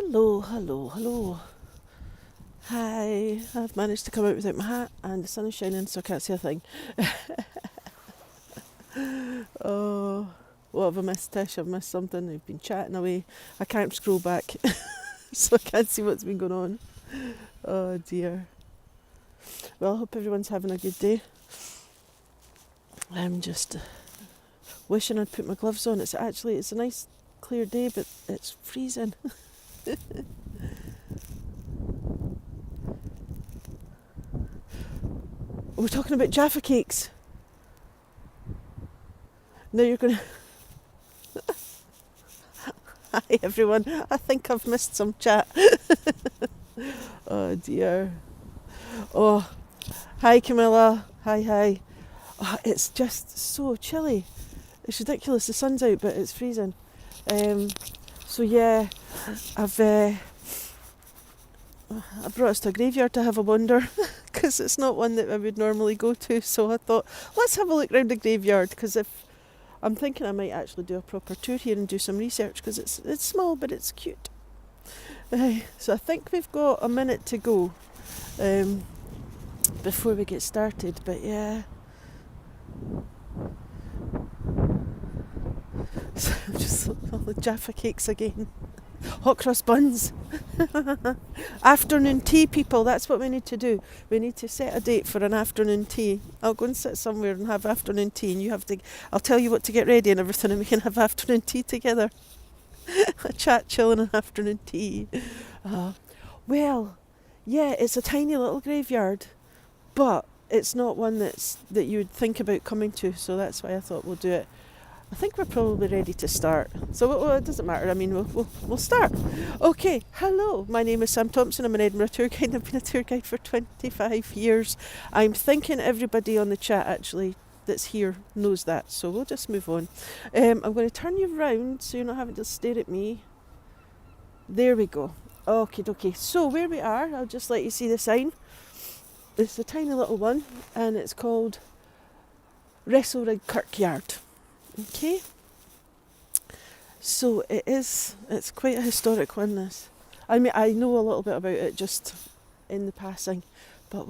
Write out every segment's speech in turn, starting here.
Hello, hello, hello. Hi, I've managed to come out without my hat and the sun is shining so I can't see a thing. Oh, what have I missed, Tish? I've missed something. I've been chatting away. I can't scroll back so I can't see what's been going on. Oh dear. Well, I hope everyone's having a good day. I'm just wishing I'd put my gloves on. It's a nice clear day, but it's freezing. We're talking about Jaffa cakes. Now you're going to... Hi everyone, I think I've missed some chat. Oh dear. Oh, hi Camilla. Hi. Oh, it's just so chilly. It's ridiculous. The sun's out, but it's freezing. So yeah, I brought us to a graveyard to have a wander because it's not one that I would normally go to. So I thought, let's have a look around the graveyard, because if I'm thinking I might actually do a proper tour here and do some research, because it's small but it's cute. So I think we've got a minute to go before we get started. But yeah. So just all the Jaffa cakes again. Hot cross buns. Afternoon tea, people, that's what we need to do. We need to set a date for an afternoon tea. I'll go and sit somewhere and have afternoon tea, and I'll tell you what to get ready and everything, and we can have afternoon tea together. A chat, chilling, and afternoon tea. Well, yeah, it's a tiny little graveyard, but it's not one that you would think about coming to, so that's why I thought we'll do it. I think we're probably ready to start. So it doesn't matter. I mean, we'll start. Okay, hello. My name is Sam Thompson. I'm an Edinburgh tour guide. I've been a tour guide for 25 years. I'm thinking everybody on the chat actually that's here knows that. So we'll just move on. I'm going to turn you round so you're not having to stare at me. There we go. Okay. So where we are, I'll just let you see the sign. It's a tiny little one, and it's called Restalrig Kirkyard. Okay, so it's quite a historic one, this. I mean, I know a little bit about it just in the passing, but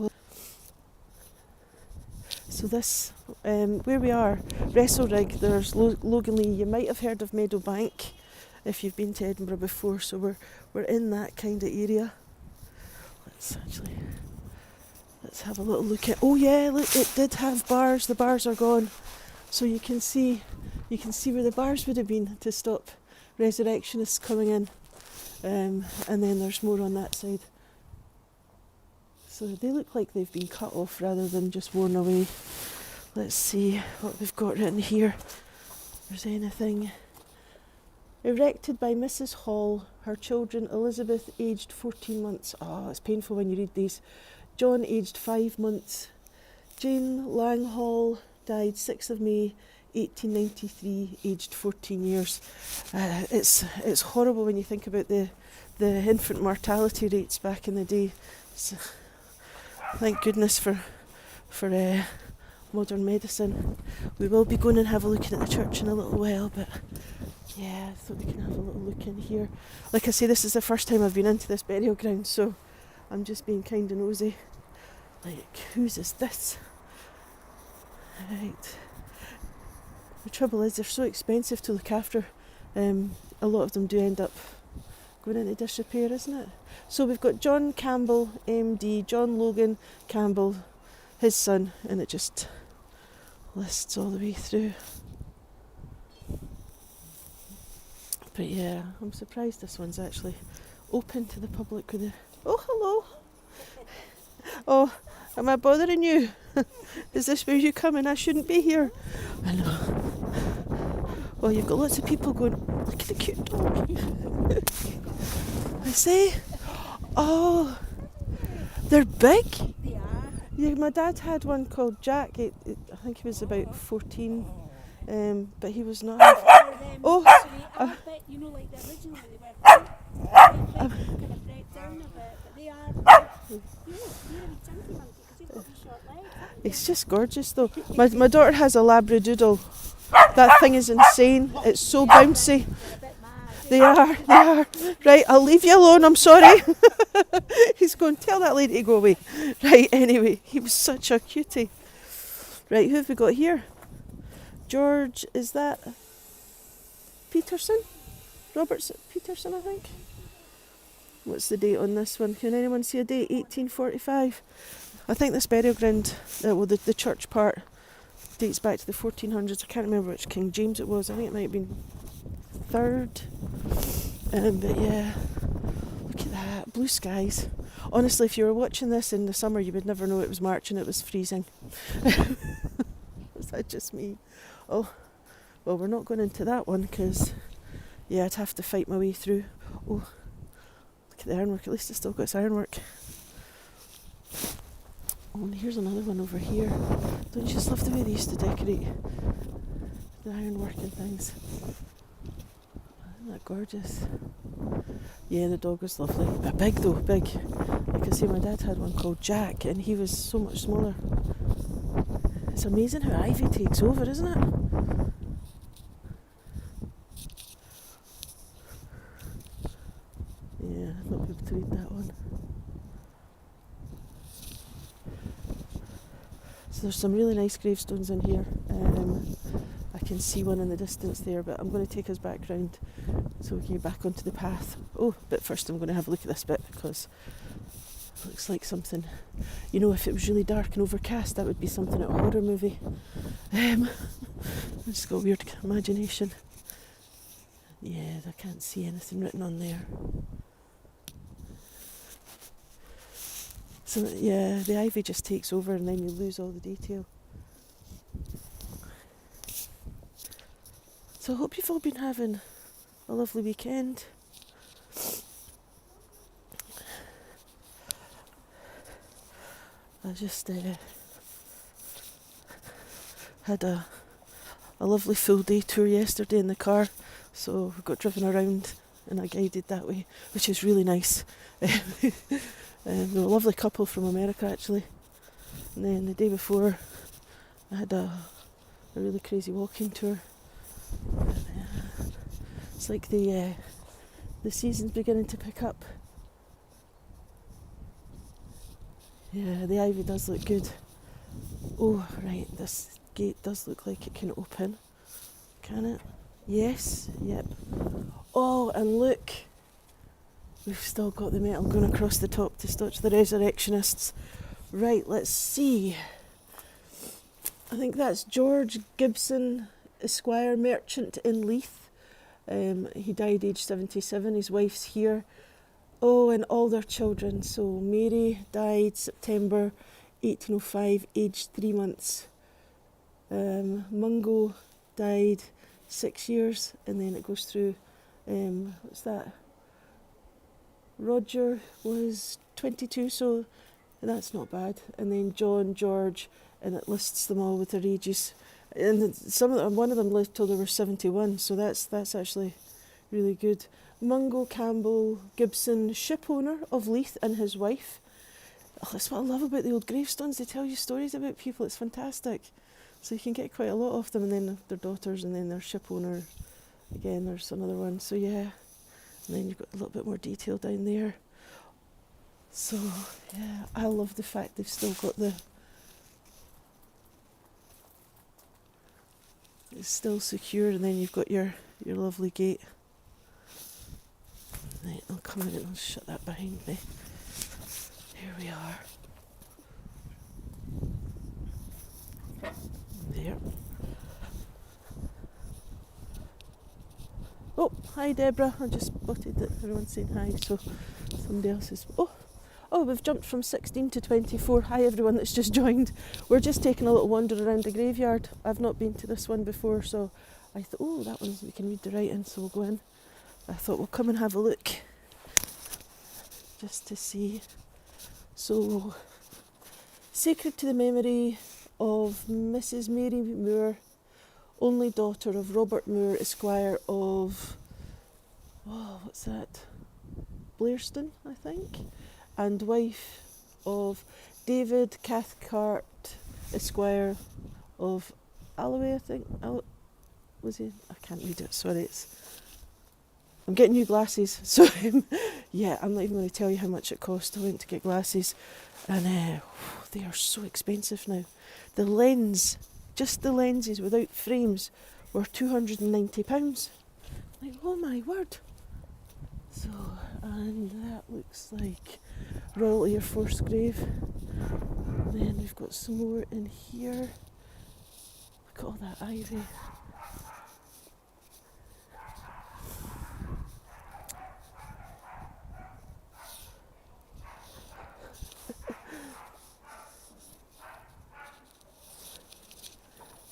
so this, where we are, Restalrig, there's Logan Lee. You might have heard of Meadowbank if you've been to Edinburgh before, so we're in that kind of area. Let's have a little look at, oh yeah, look, it did have bars. The bars are gone. So you can see where the bars would have been to stop resurrectionists coming in, and then there's more on that side. So they look like they've been cut off rather than just worn away. Let's see what we've got written here. If there's anything. Erected by Mrs. Hall, her children Elizabeth, aged 14 months. Oh, it's painful when you read these. John, aged 5 months. Jane Lang Hall, died 6th of May 1893, aged 14 years. It's horrible when you think about the infant mortality rates back in the day. So, thank goodness for modern medicine. We will be going and have a look at the church in a little while, but yeah, I thought we can have a little look in here. Like I say, this is the first time I've been into this burial ground, so I'm just being kind of nosy. Like, whose is this? Right. The trouble is they're so expensive to look after. A lot of them do end up going into disrepair, isn't it? So we've got John Campbell, MD, John Logan Campbell, his son, and it just lists all the way through. But yeah, I'm surprised this one's actually open to the public with the... Oh, hello! Oh, am I bothering you? Is this where you come in? I shouldn't be here. I know. Well, you've got lots of people going, look at the cute dog. I say, oh, they're big. They are. Yeah, my dad had one called Jack. I think he was about 14, but he was not. Oh, You know, like the original, they were kind of break down a bit, but they are. You're a wee chunky monkey because you've got wee short legs. it's just gorgeous though. My daughter has a Labradoodle. That thing is insane. It's so bouncy. They're a bit mad. They are. Right, I'll leave you alone, I'm sorry. He's going, tell that lady to go away. Right, anyway, he was such a cutie. Right, who have we got here? George, is that Peterson? Robertson Peterson, I think. What's the date on this one? Can anyone see a date? 1845. I think this burial ground, the church part, dates back to the 1400s. I can't remember which King James it was. I think it might have been 3rd. But yeah, look at that, blue skies. Honestly, if you were watching this in the summer, you would never know it was March and it was freezing. Is that just me? Oh, well, we're not going into that one because, yeah, I'd have to fight my way through. Oh, look at the ironwork. At least it's still got its ironwork. Oh, and here's another one over here. Don't you just love the way they used to decorate the ironwork and things? Isn't that gorgeous? Yeah, the dog was lovely. But big though, big. I can see my dad had one called Jack and he was so much smaller. It's amazing how ivy takes over, isn't it? Yeah, not be able to read that one. So there's some really nice gravestones in here. I can see one in the distance there, but I'm going to take us back round so we can get back onto the path. Oh, but first I'm going to have a look at this bit because it looks like something, you know, if it was really dark and overcast, that would be something out of a horror movie. I just got a weird imagination. Yeah, I can't see anything written on there. So yeah, the ivy just takes over and then you lose all the detail. So I hope you've all been having a lovely weekend. I just had a lovely full day tour yesterday in the car, so we got driven around and I guided that way, which is really nice. They were a lovely couple from America actually. And then the day before I had a really crazy walking tour. It's like the season's beginning to pick up. Yeah, the ivy does look good. Oh, right, this gate does look like it can open. Can it? Yes, yep. Oh, and look, we've still got the metal going across the top to stop the resurrectionists. Right, let's see. I think that's George Gibson, Esquire, merchant in Leith. He died aged 77. His wife's here. Oh, and all their children. So Mary died September 1805, aged 3 months. Mungo died 6 years, and then it goes through. What's that? Roger was 22, so that's not bad. And then John, George, and it lists them all with their ages. And one of them lived till they were 71, so that's actually really good. Mungo Campbell Gibson, ship owner of Leith, and his wife. Oh, that's what I love about the old gravestones. They tell you stories about people. It's fantastic. So you can get quite a lot of them, and then their daughters, and then their ship owner. Again, there's another one. So yeah, and then you've got a little bit more detail down there. So yeah, I love the fact they've still got it's still secure, and then you've got your lovely gate. Right, I'll come in and I'll shut that behind me. Here we are. There. Oh, hi Deborah. I just spotted that everyone's saying hi, so somebody else is... Oh, we've jumped from 16 to 24. Hi everyone that's just joined. We're just taking a little wander around the graveyard. I've not been to this one before, so I thought, oh, that one, we can read the writing, so we'll go in. I thought we'll come and have a look just to see. So, sacred to the memory of Mrs. Mary Moore, only daughter of Robert Moore, Esquire of, what's that? Blairston, I think, and wife of David Cathcart, Esquire of Alloway, I think. Was he? I can't read it, sorry. I'm getting new glasses, so yeah, I'm not even going to tell you how much it cost. I went to get glasses, and they are so expensive now. The lens, just the lenses without frames, were £290. Like, oh my word. So, and that looks like Royal Air Force grave. Then we've got some more in here. Look at all that ivy.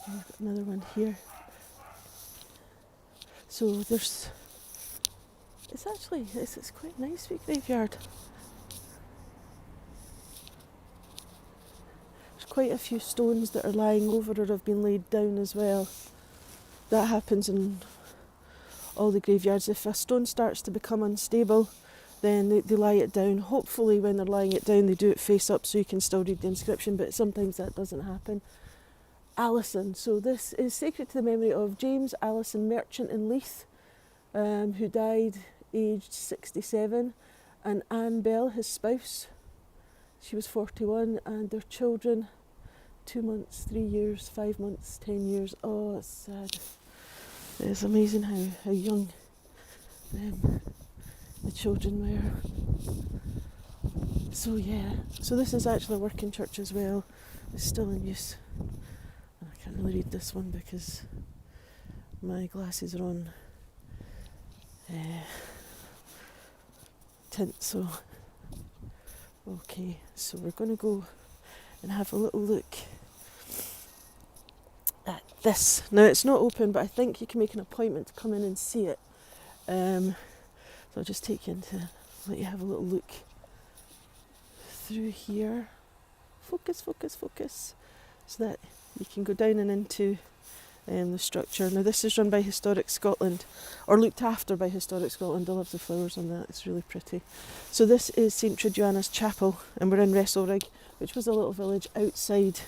And we've got another one here. So there's, it's quite a nice big graveyard. There's quite a few stones that are lying over or have been laid down as well. That happens in all the graveyards. If a stone starts to become unstable, then they lie it down. Hopefully when they're lying it down they do it face up so you can still read the inscription, but sometimes that doesn't happen. Alison. So this is sacred to the memory of James Allison, merchant in Leith, who died aged 67, and Anne Bell, his spouse. She was 41, and their children, 2 months, 3 years, 5 months, 10 years. Oh, it's sad. It's amazing how young the children were. So yeah, so this is actually a working church as well. It's still in use. I can't really read this one because my glasses are on tint, so okay, so we're going to go and have a little look at this. Now it's not open, but I think you can make an appointment to come in and see it. So I'll just take you in to let you have a little look through here. Focus, focus, focus, so that you can go down and into the structure. Now this is run by Historic Scotland, or looked after by Historic Scotland. I love the flowers on that, it's really pretty. So this is St Triduana's Chapel, and we're in Restalrig, which was a little village outside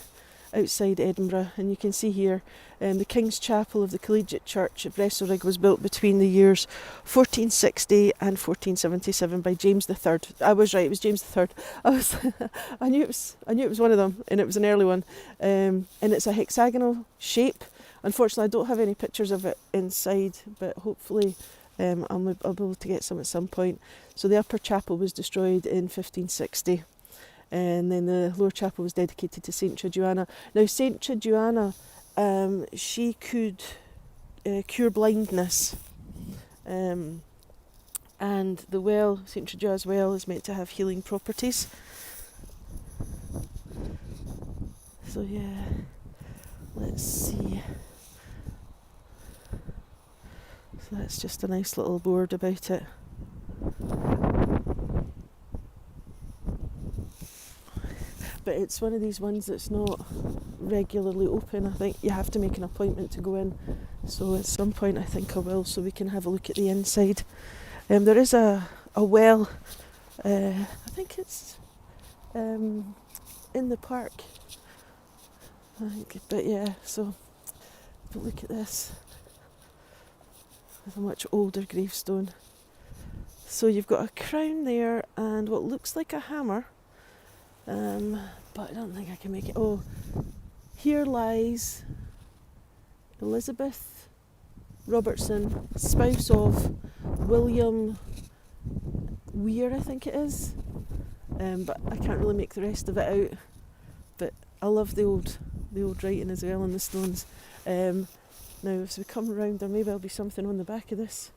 Edinburgh, and you can see here the King's Chapel of the Collegiate Church at Restalrig was built between the years 1460 and 1477 by James III. I was right, it was James III. I knew it was one of them, and it was an early one. And it's a hexagonal shape. Unfortunately, I don't have any pictures of it inside, but hopefully I'll be able to get some at some point. So the upper chapel was destroyed in 1560. And then the lower chapel was dedicated to St Triduana. Now St Triduana, she could cure blindness, and the well, St Triduana's well, is meant to have healing properties. So yeah, let's see. So that's just a nice little board about it. But it's one of these ones that's not regularly open. I think you have to make an appointment to go in. So at some point I think I will, so we can have a look at the inside. There is a well, I think it's in the park. But yeah, so but look at this. With a much older gravestone. So you've got a crown there and what looks like a hammer. But I don't think I can make it. Oh, here lies Elizabeth Robertson, spouse of William Weir, I think it is. But I can't really make the rest of it out. But I love the old writing as well on the stones. Now, as we come around, there may well be something on the back of this.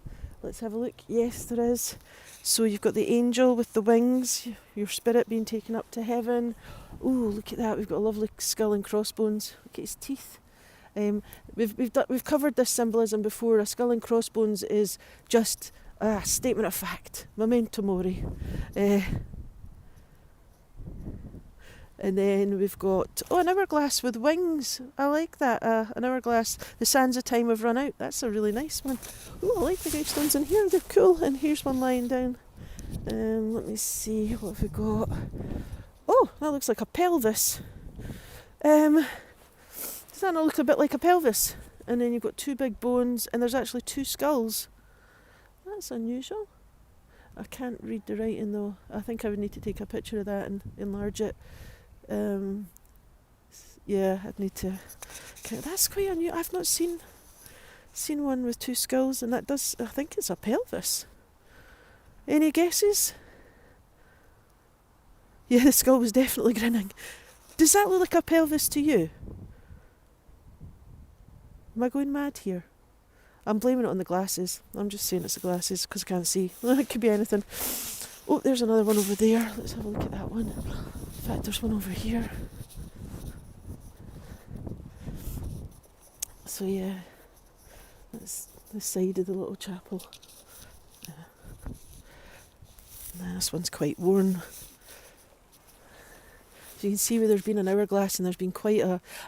Let's have a look. Yes, there is. So you've got the angel with the wings, your spirit being taken up to heaven. Ooh, look at that. We've got a lovely skull and crossbones. Look at his teeth. We've covered this symbolism before. A skull and crossbones is just a statement of fact. Memento mori. And then we've got, an hourglass with wings. I like that. An hourglass. The sands of time have run out. That's a really nice one. Ooh, I like the gravestones in here. They're cool. And here's one lying down. Let me see. What have we got? Oh, that looks like a pelvis. Does that not look a bit like a pelvis? And then you've got two big bones, and there's actually two skulls. That's unusual. I can't read the writing though. I think I would need to take a picture of that and enlarge it. Yeah, I'd need to. Okay, that's quite unusual. I've not seen one with two skulls, and that does. I think it's a pelvis. Any guesses? Yeah, the skull was definitely grinning. Does that look like a pelvis to you? Am I going mad here? I'm blaming it on the glasses. I'm just saying it's the glasses because I can't see. It could be anything. Oh, there's another one over there. Let's have a look at that one. In fact, there's one over here. So yeah, that's the side of the little chapel. This one's quite worn. So you can see where there's been an hourglass and there's been quite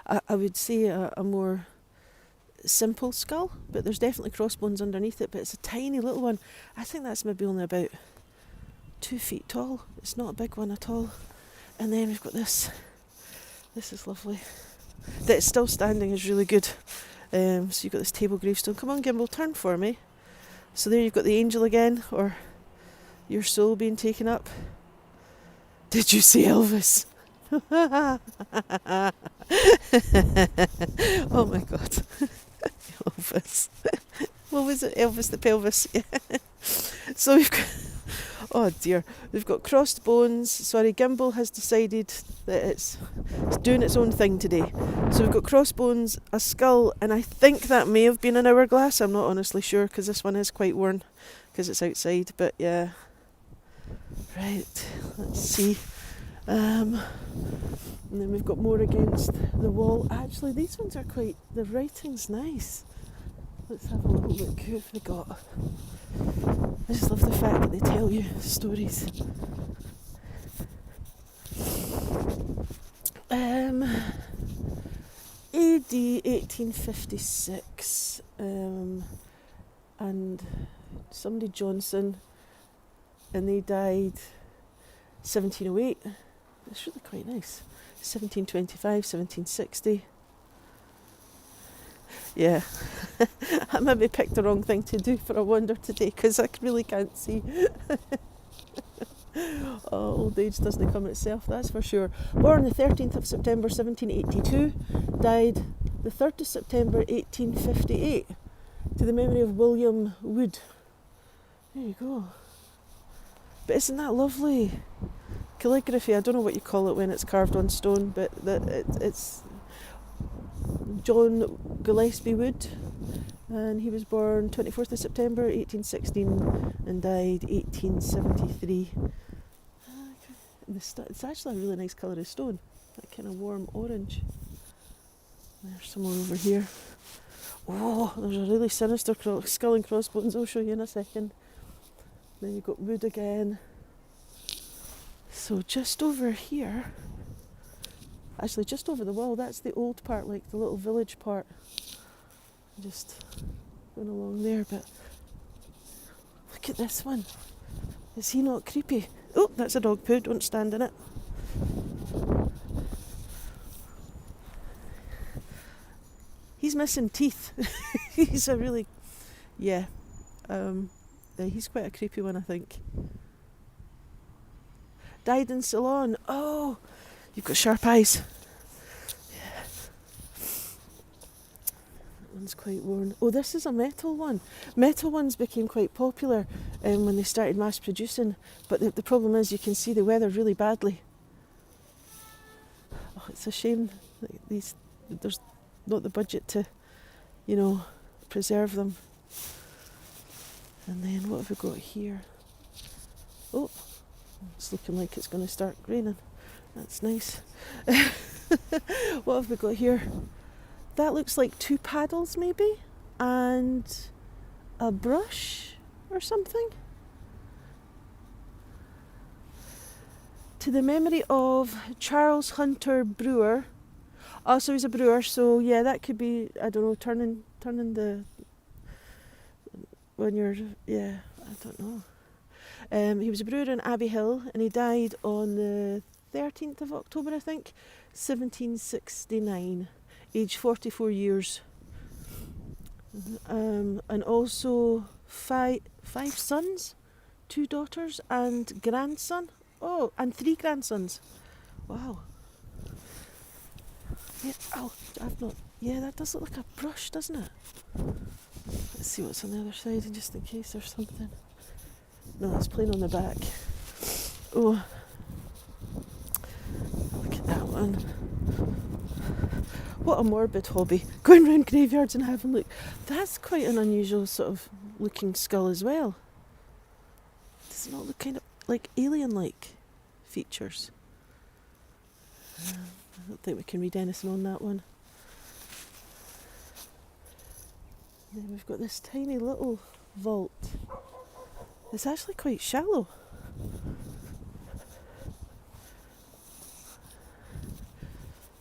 I would say a more simple skull, but there's definitely crossbones underneath it, but it's a tiny little one. I think that's maybe only about 2 feet tall. It's not a big one at all. And then we've got this. This is lovely. That it's still standing is really good. So you've got this table gravestone. Come on, Gimbal, turn for me. So there you've got the angel again, or your soul being taken up. Did you see Elvis? Oh my god. Elvis. What was it? Elvis the pelvis. Yeah. So we've got, oh dear, we've got crossed bones. Sorry, Gimbal has decided that it's doing its own thing today. So we've got crossbones, a skull, and I think that may have been an hourglass. I'm not honestly sure because this one is quite worn because it's outside, but yeah. Right, let's see. And then we've got more against the wall. Actually, these ones are quite, the writing's nice. Let's have a little look. Who have we got? I just love the fact that they tell you stories. AD 1856, and somebody Johnson, and they died 1708. It's really quite nice. 1725, 1760. Yeah, I maybe picked the wrong thing to do for a wonder today because I really can't see. Oh, old age doesn't come itself, that's for sure. Born the 13th of September 1782, died the 3rd of September 1858, to the memory of William Wood. There you go. But isn't that lovely? Calligraphy, I don't know what you call it when it's carved on stone, but it's John Gillespie Wood, and he was born 24th of September 1816 and died 1873. It's actually a really nice colour of stone, that kind of warm orange. There's some more over here. Oh, there's a really sinister skull and crossbones. I'll show you in a second. Then you've got wood again. So just over here, actually just over the wall, that's the old part, like the little village part. Just going along there, but look at this one. Is he not creepy? Oh, that's a dog poo, don't stand in it. He's missing teeth. He's a really, yeah, he's quite a creepy one, I think. Died in Ceylon. Oh, you've got sharp eyes. Yeah. That one's quite worn. Oh, this is a metal one. Metal ones became quite popular when they started mass producing, but the problem is you can see they weather really badly. Oh, it's a shame that there's not the budget to, preserve them. And then what have we got here? Oh, it's looking like it's going to start raining. That's nice. What have we got here? That looks like 2 paddles maybe, and a brush or something. To the memory of Charles Hunter Brewer. Oh, so he's a brewer, so yeah, that could be, I don't know, turning the, when you're, yeah, I don't know. He was a brewer in Abbey Hill, and he died on the 13th of October, I think, 1769, aged 44 years. And also five sons, 2 daughters and grandson. Oh, and 3 grandsons. Wow. Yeah, oh, I've not. Yeah, that does look like a brush, doesn't it? Let's see what's on the other side, just in case there's something. No, it's plain on the back. Oh, look at that one. What a morbid hobby, going round graveyards and having a look. That's quite an unusual sort of looking skull as well. Does it not look kind of like alien-like features? I don't think we can read anything on that one. Then we've got this tiny little vault. It's actually quite shallow.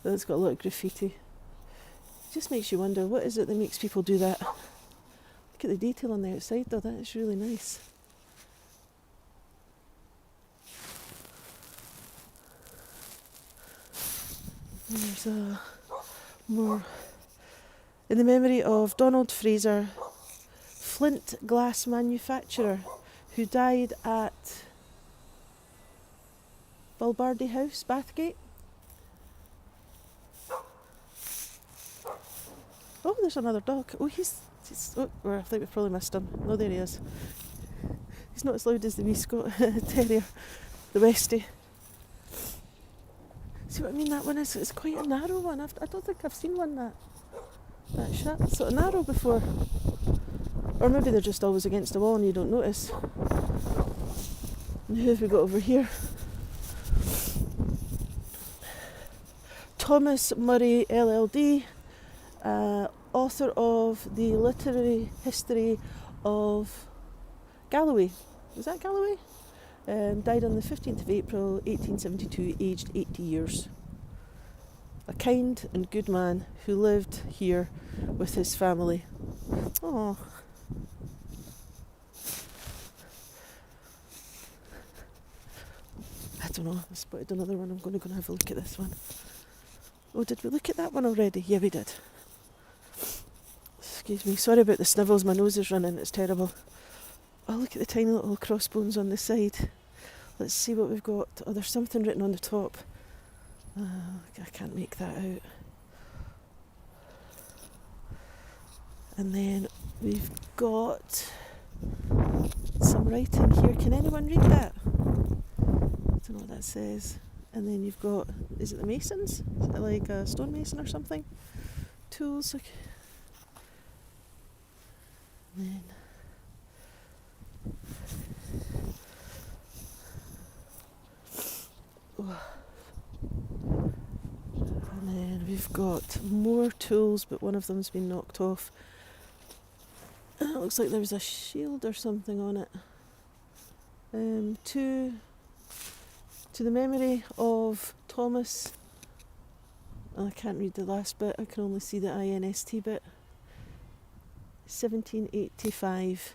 But it's got a lot of graffiti. It just makes you wonder, what is it that makes people do that? Look at the detail on the outside though, that is really nice. And there's more. In the memory of Donald Fraser, flint glass manufacturer, who died at Bulbardy House, Bathgate. Oh, there's another dog. Oh, he's oh, I think we probably missed him. No, there he is. He's not as loud as the wee Scott Terrier, the Westie. See what I mean? That one is, it's quite a narrow one. I don't think I've seen one that sort of narrow before. Or maybe they're just always against the wall and you don't notice. And who have we got over here? Thomas Murray LLD, author of the literary history of Galloway. Was that Galloway? Died on the 15th of April 1872, aged 80 years. A kind and good man who lived here with his family. Oh. I don't know, I spotted another one. I'm going to go and have a look at this one. Oh, did we look at that one already? Yeah, we did. Excuse me, sorry about the snivels, my nose is running, it's terrible. Oh, look at the tiny little crossbones on the side. Let's see what we've got. Oh, there's something written on the top. I can't make that out. And then we've got some writing here. Can anyone read that? I don't know what that says. And then you've got, is it the masons? Is it like a stonemason or something? Tools. Okay. And then and then we've got more tools, but one of them's been knocked off. And it looks like there was a shield or something on it. To the memory of Thomas. I can't read the last bit, I can only see the INST bit. 1785.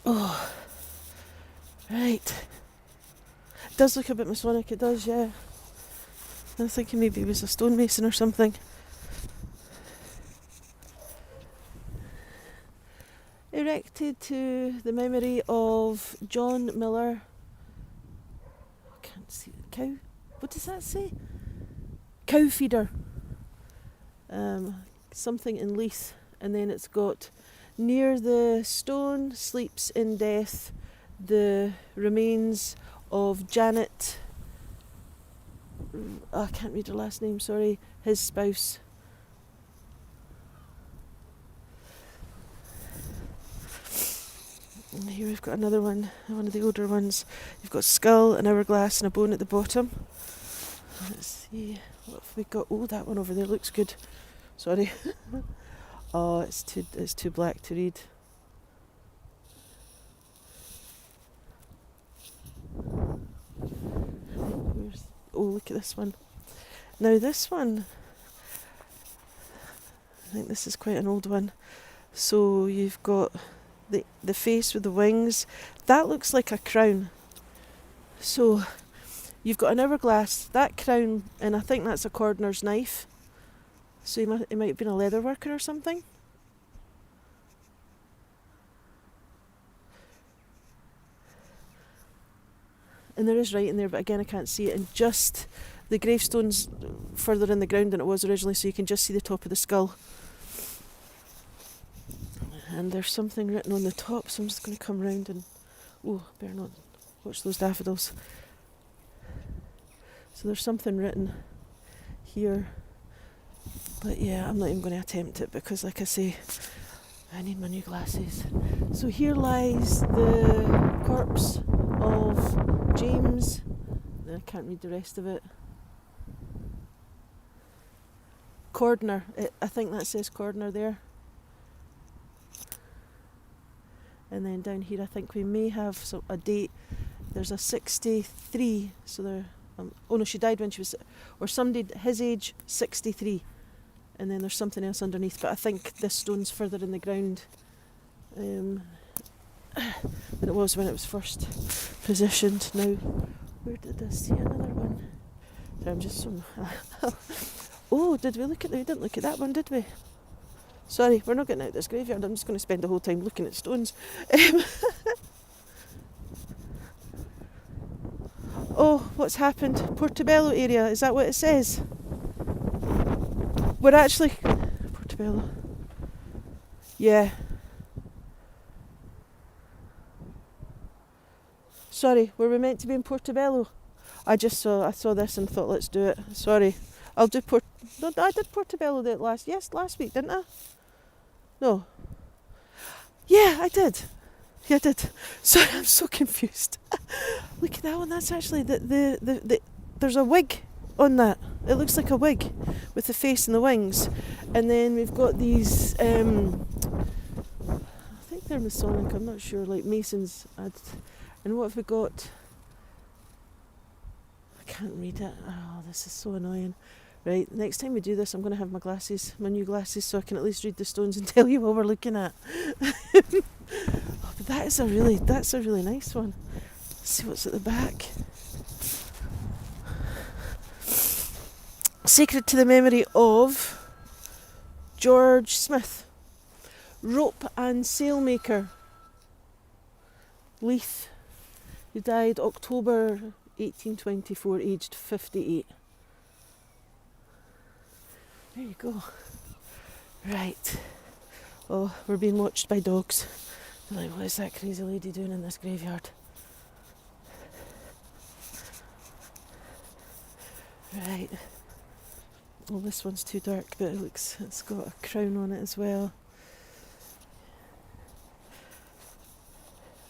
Oh, right. It does look a bit Masonic, it does, yeah. I was thinking maybe it was a stonemason or something. Erected to the memory of John Miller. I can't see the cow. What does that say? Cow feeder. Something in Leith. And then it's got, near the stone sleeps in death the remains of Janet. I can't read her last name, sorry. His spouse. And here we've got another one of the older ones. You've got skull, an hourglass and a bone at the bottom. Let's see, what have we got? Oh, that one over there looks good. Sorry. Oh, it's too black to read. Oh, look at this one. Now this one, I think this is quite an old one. So you've got the face with the wings. That looks like a crown. So You've got an hourglass, that crown, and I think that's a cordner's knife. So he might have been a leather worker or something. And there is writing there, but again I can't see it. And just the gravestone's further in the ground than it was originally, so you can just see the top of the skull. And there's something written on the top, so I'm just going to come round and... Oh, better not watch those daffodils. So there's something written here. But yeah, I'm not even going to attempt it because, like I say, I need my new glasses. So here lies the corpse of James. I can't read the rest of it. Cordner. I think that says Cordner there. And then down here I think we may have a date. There's a 63, so there... oh no, she died when she was... Or somebody, his age, 63. And then there's something else underneath, but I think this stone's further in the ground than it was when it was first positioned. Now, where did I see another one? So I'm just so... Oh, did we look at... We didn't look at that one, did we? Sorry, we're not getting out this graveyard. I'm just going to spend the whole time looking at stones. Oh, what's happened? Portobello area, is that what it says? We're actually... Portobello. Yeah. Sorry, were we meant to be in Portobello? I saw this and thought, let's do it. Sorry. I'll do No, I did Portobello last week, didn't I? No. Yeah, I did. Yeah, I did. Sorry, I'm so confused. Look at that one. That's actually there's a wig on that. It looks like a wig with the face and the wings. And then we've got these, I think they're Masonic, I'm not sure, like Masons. And what have we got? I can't read it. Oh, this is so annoying. Right, next time we do this, I'm going to have my new glasses, so I can at least read the stones and tell you what we're looking at. Oh, but that's a really nice one. Let's see what's at the back. Sacred to the memory of George Smith, rope and sailmaker, Leith, who died October 1824, aged 58. There you go. Right. Oh, we're being watched by dogs. They're like, what is that crazy lady doing in this graveyard? Right. Well, this one's too dark, but it's got a crown on it as well.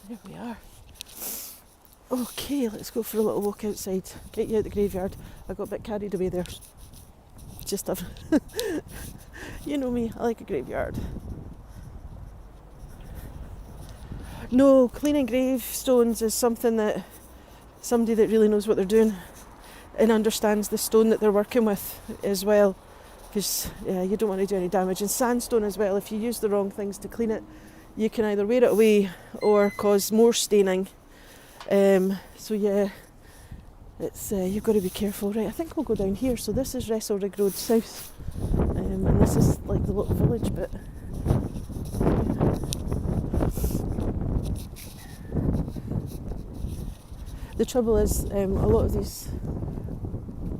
There we are. Okay, let's go for a little walk outside. Get you out the graveyard. I got a bit carried away there. Just have... You know me, I like a graveyard. No, cleaning gravestones is something that somebody that really knows what they're doing and understands the stone that they're working with as well, because you don't want to do any damage. And sandstone as well, if you use the wrong things to clean it, you can either wear it away or cause more staining. So yeah, it's you've got to be careful. Right, I think we'll go down here. So this is Restalrig Road South, and this is like the little village bit. The trouble is, a lot of these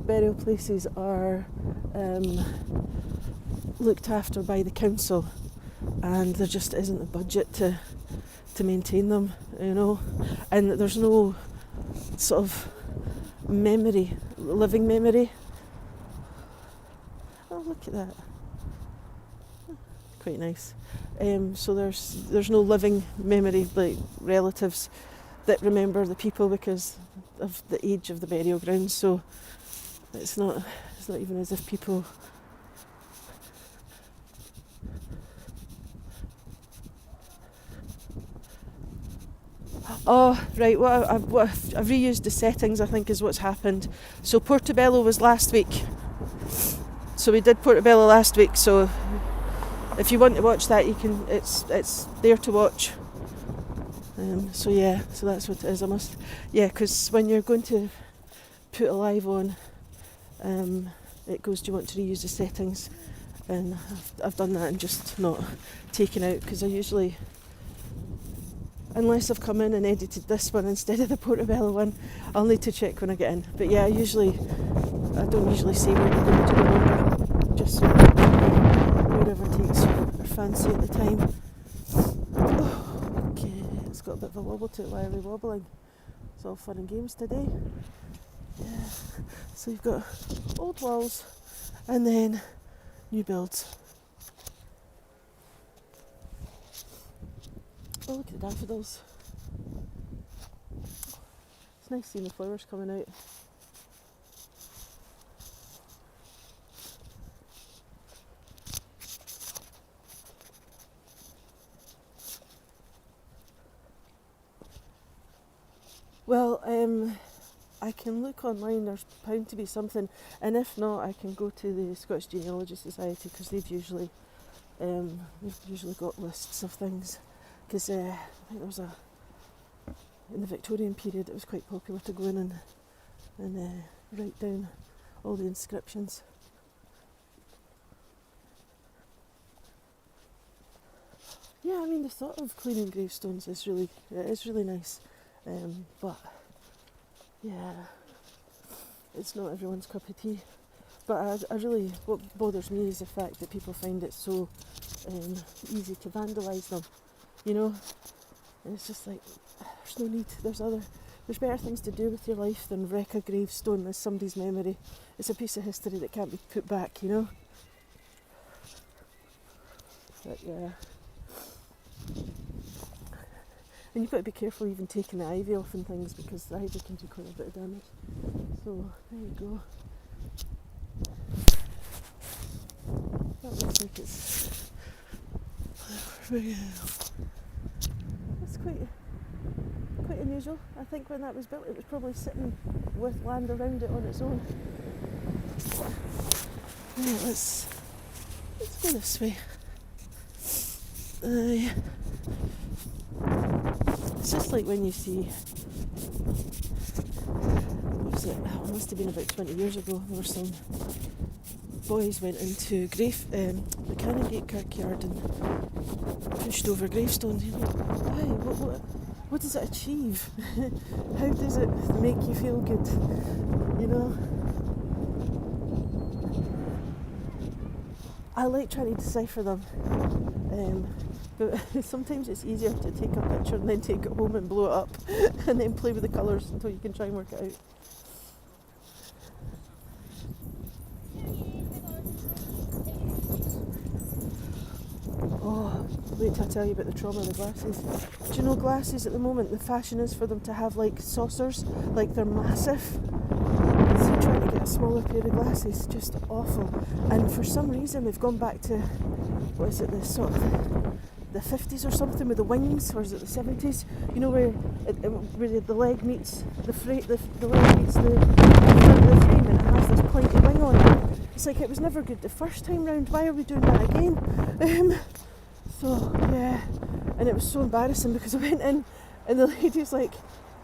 burial places are looked after by the council, and there just isn't the budget to maintain them, you know, and there's no sort of living memory. Oh, look at that. Quite nice. So there's no living memory, like relatives that remember the people because of the age of the burial ground. So it's not even as if people... Oh, right, I've reused the settings, I think, is what's happened. So Portobello was last week. So we did Portobello last week, so if you want to watch that, you can. It's there to watch. So yeah, so that's what it is. Because when you're going to put a live on, it goes, do you want to reuse the settings? And I've done that and just not taken out, because I usually, unless I've come in and edited this one instead of the Portobello one, I'll need to check when I get in. But yeah, I don't usually say where I'm going to do the number, just so wherever takes your fancy at the time. Oh, okay, it's got a bit of a wobble to it. Why are we wobbling? It's all fun and games today. Yeah, so you've got old walls and then new builds. Oh, look at the daffodils. It's nice seeing the flowers coming out. Well, I can look online, there's bound to be something, and if not, I can go to the Scottish Genealogy Society, because they've usually got lists of things. Because I think there was in the Victorian period, it was quite popular to go in and write down all the inscriptions. Yeah, I mean, the thought of cleaning gravestones is really nice, but yeah, it's not everyone's cup of tea. But what bothers me is the fact that people find it so easy to vandalise them, you know. And it's just like, there's no need. There's better things to do with your life than wreck a gravestone as somebody's memory. It's a piece of history that can't be put back, you know. But yeah. And you've got to be careful even taking the ivy off and things, because the ivy can do quite a bit of damage. So there you go. That looks like it's quite unusual. I think when that was built, it was probably sitting with land around it on its own. Right, let's go this way. It's just like when you see, what was it? Oh, it must have been about 20 years ago. There were some boys went into the Canongate Kirkyard and pushed over gravestones. You know, why? What does it achieve? How does it make you feel good? You know. I like trying to decipher them. But sometimes it's easier to take a picture and then take it home and blow it up and then play with the colours until you can try and work it out. Oh, wait till I tell you about the trauma of the glasses. Do you know glasses at the moment, the fashion is for them to have like saucers, like they're massive. So trying to get a smaller pair of glasses, just awful. And for some reason we've gone back to, what is it, the sort of the 50s or something with the wings, or is it the 70s? You know, where the leg meets the leg meets the front of the frame and it has this pointy wing on it. It's like it was never good the first time round. Why are we doing that again? So yeah, and it was so embarrassing because I went in and the lady's like,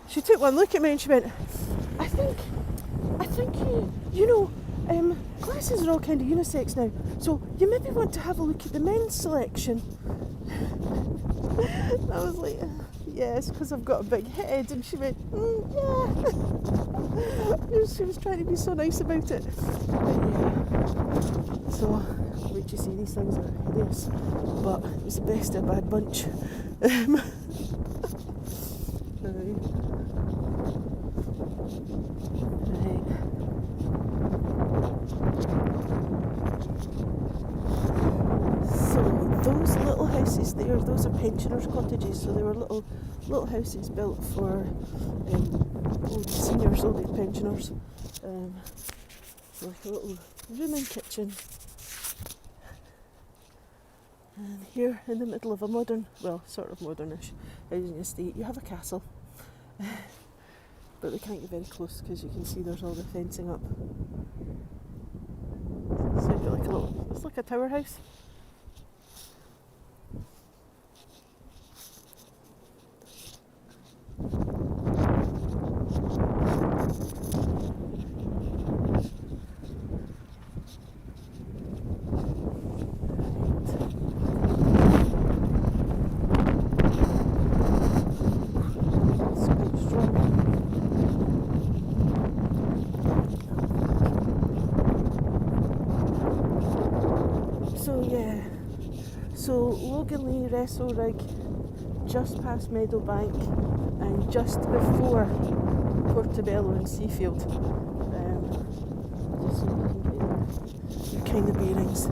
she took one look at me and she went, I think you know, glasses are all kind of unisex now, so you maybe want to have a look at the men's selection. I was like, yes, because I've got a big head. And she went, yeah. She was trying to be so nice about it. But yeah. So, wait till you see, these things are hideous. But it was the best of a bad bunch. Those little houses there, those are pensioners' cottages, so they were little houses built for old seniors, old age pensioners. Like a little room and kitchen. And here in the middle of a modern, well, sort of modernish housing estate, you have a castle. But we can't get very close because you can see there's all the fencing up. So you've got like it's like a tower house. So yeah, so Logan Lee, Restalrig, just past Meadowbank and just before Portobello and Seafield. Just so you can get your kind of bearings.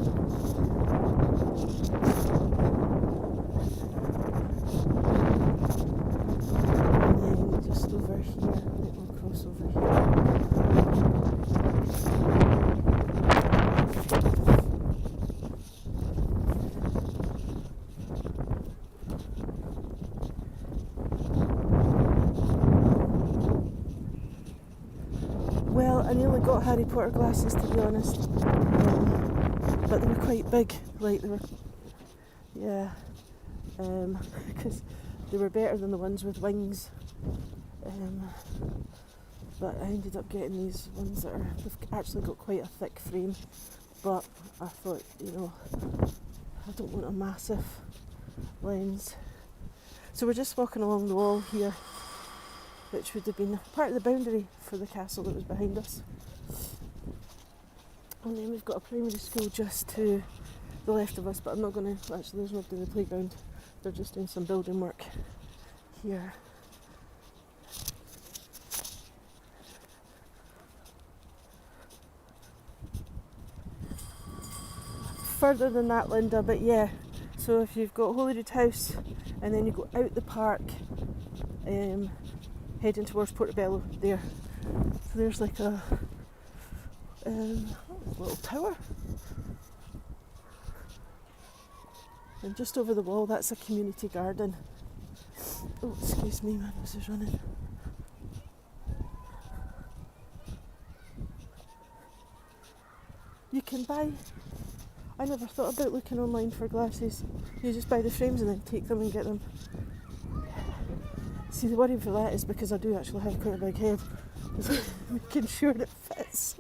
And then just over here, it will cross over here. Well, I nearly got Harry Potter glasses, to be honest, but they were quite big, like they were, yeah, because they were better than the ones with wings, but I ended up getting these ones that they've actually got quite a thick frame, but I thought, you know, I don't want a massive lens. So we're just walking along the wall here, which would have been part of the boundary for the castle that was behind us. And then we've got a primary school just to the left of us, but I'm not going to, actually there's nobody in the playground, they're just doing some building work here. Further than that, Linda, but yeah, so if you've got Holyrood House and then you go out the park, heading towards Portobello there. So there's like a little tower. And just over the wall, that's a community garden. Oh, excuse me, my nose is running. You can buy, I never thought about looking online for glasses. You just buy the frames and then take them and get them. See, the worry for that is because I do actually have quite a big head. Making sure it fits.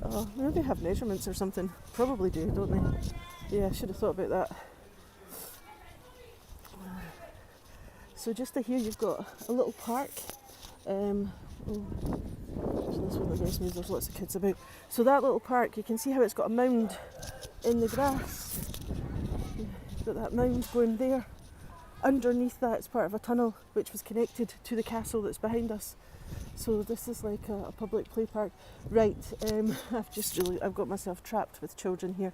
Oh, maybe they have measurements or something. Probably do, don't they? Yeah, I should have thought about that. So just to here you've got a little park. So this one against me, there's lots of kids about. So that little park, you can see how it's got a mound in the grass. You've got that mound going there. Underneath that, it's part of a tunnel which was connected to the castle that's behind us. So this is like a public play park. Right, I've got myself trapped with children here.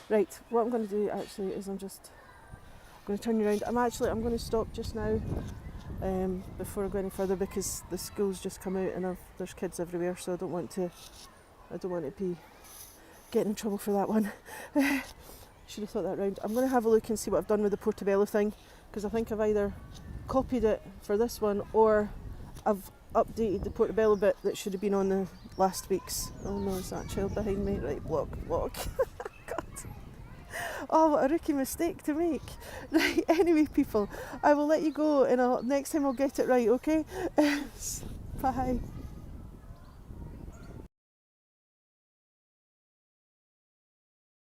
Right, what I'm going to do actually is I'm going to turn you around. I'm going to stop just now before I go any further because the school's just come out and there's kids everywhere, so I don't want to be getting in trouble for that one. Should have thought that round. I'm going to have a look and see what I've done with the Portobello thing, because I think I've either copied it for this one or I've updated the Portobello bit that should have been on the last week's. Oh no, is that child behind me? Right, block. God. Oh, what a rookie mistake to make. Right, anyway people, I will let you go and next time I'll get it right, okay? Bye.